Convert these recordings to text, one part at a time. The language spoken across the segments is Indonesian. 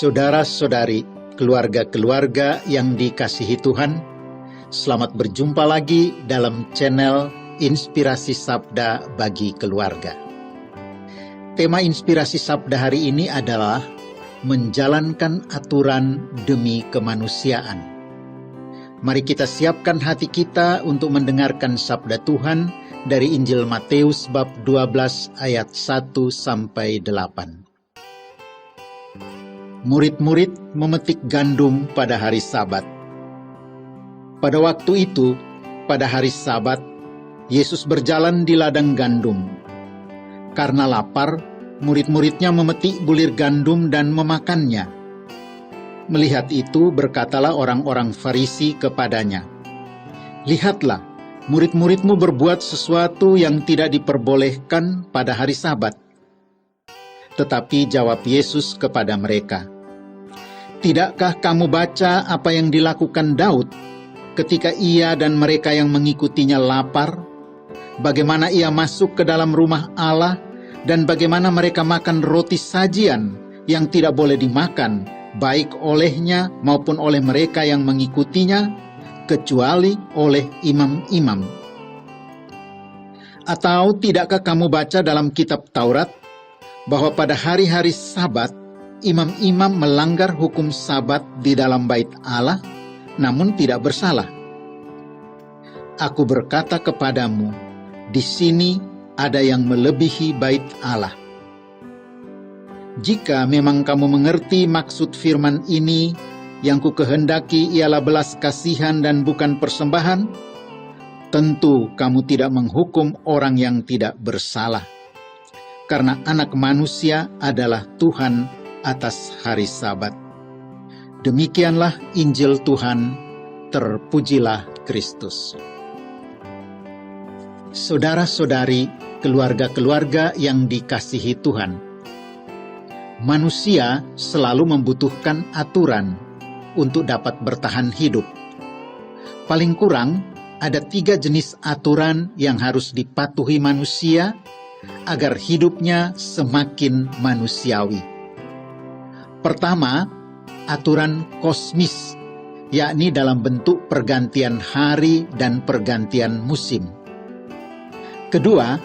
Saudara-saudari, keluarga-keluarga yang dikasihi Tuhan, selamat berjumpa lagi dalam channel Inspirasi Sabda bagi Keluarga. Tema Inspirasi Sabda hari ini adalah menjalankan aturan demi kemanusiaan. Mari kita siapkan hati kita untuk mendengarkan sabda Tuhan dari Injil Matius bab 12 ayat 1-8. Murid-murid memetik gandum pada hari Sabat. Pada waktu itu, pada hari Sabat, Yesus berjalan di ladang gandum. Karena lapar, murid-muridnya memetik bulir gandum dan memakannya. Melihat itu, berkatalah orang-orang Farisi kepadanya, "Lihatlah, murid-muridmu berbuat sesuatu yang tidak diperbolehkan pada hari Sabat." Tetapi jawab Yesus kepada mereka, "Tidakkah kamu baca apa yang dilakukan Daud ketika ia dan mereka yang mengikutinya lapar? Bagaimana ia masuk ke dalam rumah Allah dan bagaimana mereka makan roti sajian yang tidak boleh dimakan, baik olehnya maupun oleh mereka yang mengikutinya, kecuali oleh imam-imam? Atau tidakkah kamu baca dalam kitab Taurat bahwa pada hari-hari Sabat imam-imam melanggar hukum Sabat di dalam bait Allah, namun tidak bersalah? Aku berkata kepadamu, di sini ada yang melebihi bait Allah. Jika memang kamu mengerti maksud firman ini, yang ku kehendaki ialah belas kasihan dan bukan persembahan, tentu kamu tidak menghukum orang yang tidak bersalah. Karena Anak Manusia adalah Tuhan atas hari Sabat." Demikianlah Injil Tuhan, terpujilah Kristus. Saudara-saudari, keluarga-keluarga yang dikasihi Tuhan, manusia selalu membutuhkan aturan untuk dapat bertahan hidup. Paling kurang ada 3 jenis aturan yang harus dipatuhi manusia agar hidupnya semakin manusiawi. Pertama, aturan kosmis, yakni dalam bentuk pergantian hari dan pergantian musim. Kedua,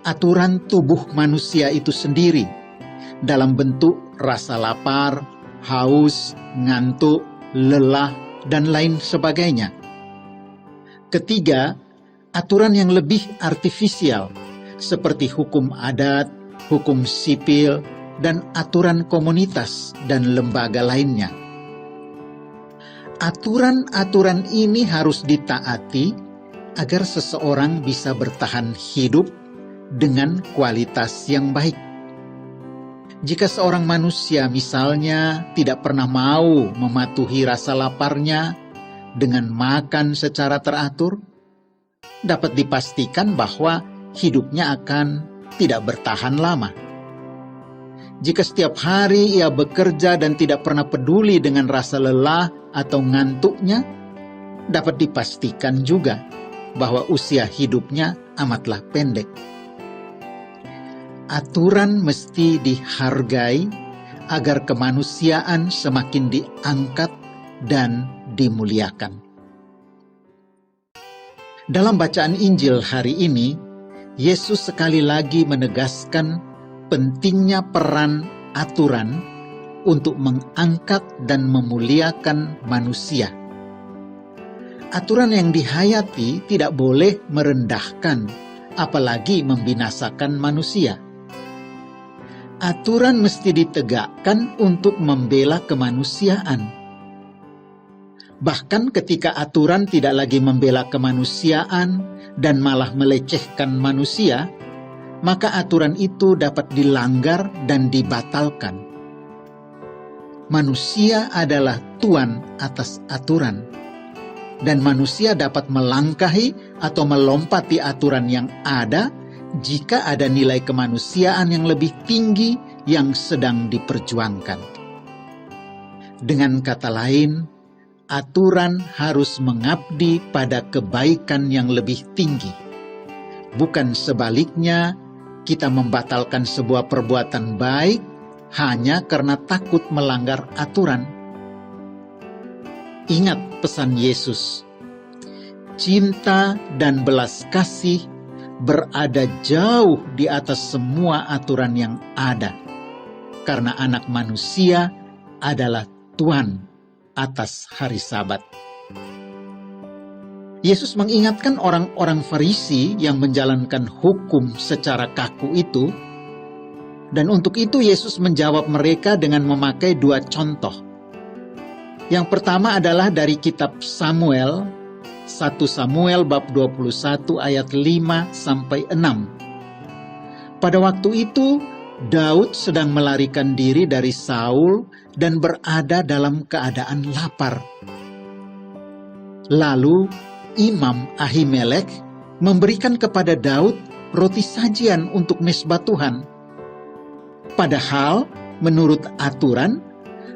aturan tubuh manusia itu sendiri, dalam bentuk rasa lapar, haus, ngantuk, lelah, dan lain sebagainya. Ketiga, aturan yang lebih artifisial, seperti hukum adat, hukum sipil, dan aturan komunitas dan lembaga lainnya. Aturan-aturan ini harus ditaati agar seseorang bisa bertahan hidup dengan kualitas yang baik. Jika seorang manusia misalnya tidak pernah mau mematuhi rasa laparnya dengan makan secara teratur, dapat dipastikan bahwa hidupnya akan tidak bertahan lama. Jika setiap hari ia bekerja dan tidak pernah peduli dengan rasa lelah atau ngantuknya, dapat dipastikan juga bahwa usia hidupnya amatlah pendek. Aturan mesti dihargai agar kemanusiaan semakin diangkat dan dimuliakan. Dalam bacaan Injil hari ini, Yesus sekali lagi menegaskan pentingnya peran aturan untuk mengangkat dan memuliakan manusia. Aturan yang dihayati tidak boleh merendahkan, apalagi membinasakan manusia. Aturan mesti ditegakkan untuk membela kemanusiaan. Bahkan ketika aturan tidak lagi membela kemanusiaan dan malah melecehkan manusia, maka aturan itu dapat dilanggar dan dibatalkan. Manusia adalah tuan atas aturan, dan manusia dapat melangkahi atau melompati aturan yang ada jika ada nilai kemanusiaan yang lebih tinggi yang sedang diperjuangkan. Dengan kata lain, aturan harus mengabdi pada kebaikan yang lebih tinggi. Bukan sebaliknya, kita membatalkan sebuah perbuatan baik hanya karena takut melanggar aturan. Ingat pesan Yesus, cinta dan belas kasih berada jauh di atas semua aturan yang ada, karena Anak Manusia adalah Tuhan atas hari Sabat. Yesus mengingatkan orang-orang Farisi yang menjalankan hukum secara kaku itu, dan untuk itu Yesus menjawab mereka dengan memakai 2 contoh. Yang pertama adalah dari kitab Samuel, 1 Samuel bab 21 ayat 5-6. Pada waktu itu, Daud sedang melarikan diri dari Saul dan berada dalam keadaan lapar. Lalu Imam Ahimelek memberikan kepada Daud roti sajian untuk mezbah Tuhan. Padahal menurut aturan,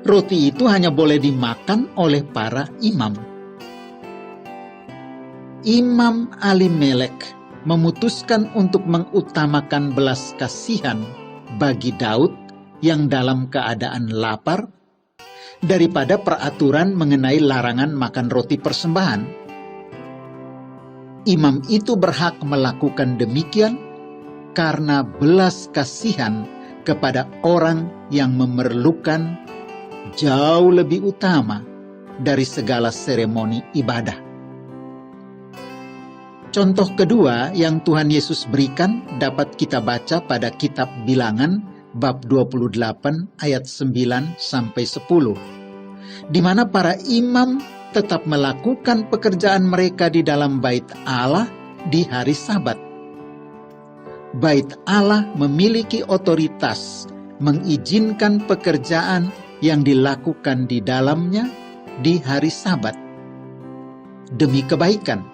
roti itu hanya boleh dimakan oleh para imam. Imam Ahimelek memutuskan untuk mengutamakan belas kasihan bagi Daud yang dalam keadaan lapar daripada peraturan mengenai larangan makan roti persembahan. Imam itu berhak melakukan demikian karena belas kasihan kepada orang yang memerlukan jauh lebih utama dari segala seremoni ibadah. Contoh kedua yang Tuhan Yesus berikan dapat kita baca pada kitab Bilangan bab 28 ayat 9-10, di mana para imam tetap melakukan pekerjaan mereka di dalam bait Allah di hari Sabat. Bait Allah memiliki otoritas mengizinkan pekerjaan yang dilakukan di dalamnya di hari Sabat demi kebaikan.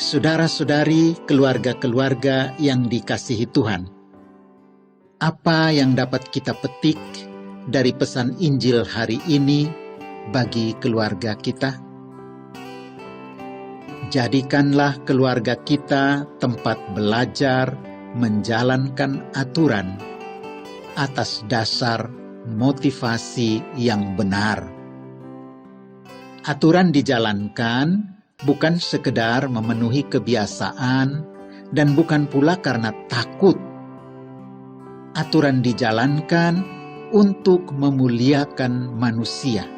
Saudara-saudari, keluarga-keluarga yang dikasihi Tuhan, apa yang dapat kita petik dari pesan Injil hari ini bagi keluarga kita? Jadikanlah keluarga kita tempat belajar menjalankan aturan atas dasar motivasi yang benar. Aturan dijalankan bukan sekedar memenuhi kebiasaan dan bukan pula karena takut. Aturan dijalankan untuk memuliakan manusia.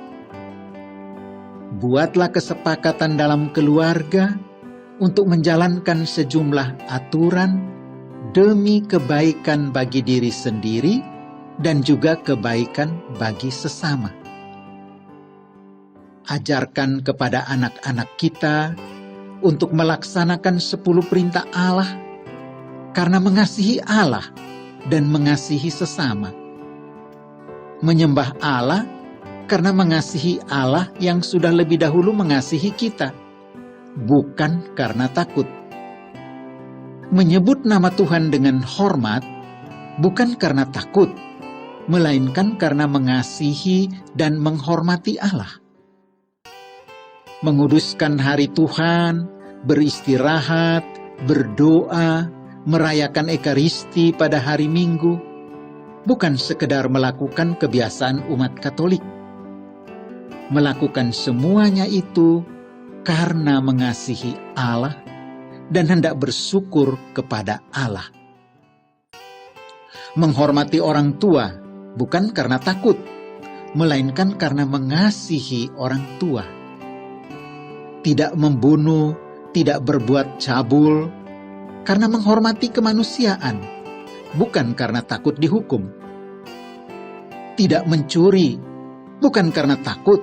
Buatlah kesepakatan dalam keluarga untuk menjalankan sejumlah aturan demi kebaikan bagi diri sendiri dan juga kebaikan bagi sesama. Ajarkan kepada anak-anak kita untuk melaksanakan 10 perintah Allah karena mengasihi Allah dan mengasihi sesama. Menyembah Allah karena mengasihi Allah yang sudah lebih dahulu mengasihi kita, bukan karena takut. Menyebut nama Tuhan dengan hormat, bukan karena takut, melainkan karena mengasihi dan menghormati Allah. Menguduskan hari Tuhan, beristirahat, berdoa, merayakan Ekaristi pada hari Minggu, bukan sekedar melakukan kebiasaan umat Katolik. Melakukan semuanya itu karena mengasihi Allah dan hendak bersyukur kepada Allah. Menghormati orang tua bukan karena takut, melainkan karena mengasihi orang tua. Tidak membunuh, tidak berbuat cabul, karena menghormati kemanusiaan, bukan karena takut dihukum. Tidak mencuri, bukan karena takut,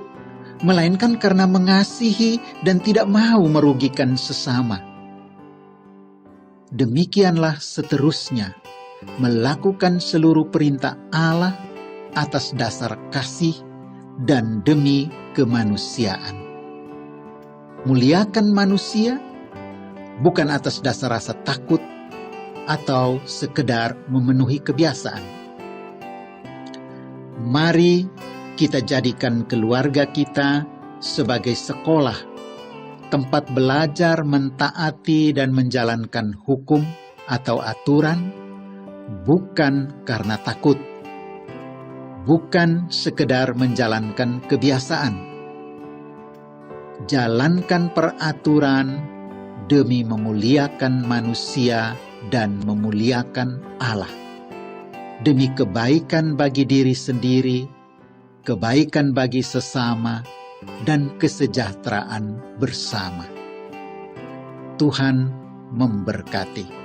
melainkan karena mengasihi dan tidak mau merugikan sesama. Demikianlah seterusnya, melakukan seluruh perintah Allah atas dasar kasih dan demi kemanusiaan. Muliakan manusia bukan atas dasar rasa takut atau sekedar memenuhi kebiasaan. Mari kita jadikan keluarga kita sebagai sekolah, tempat belajar mentaati dan menjalankan hukum atau aturan, bukan karena takut, bukan sekedar menjalankan kebiasaan. Jalankan peraturan demi memuliakan manusia dan memuliakan Allah, demi kebaikan bagi diri sendiri, kebaikan bagi sesama, dan kesejahteraan bersama. Tuhan memberkati.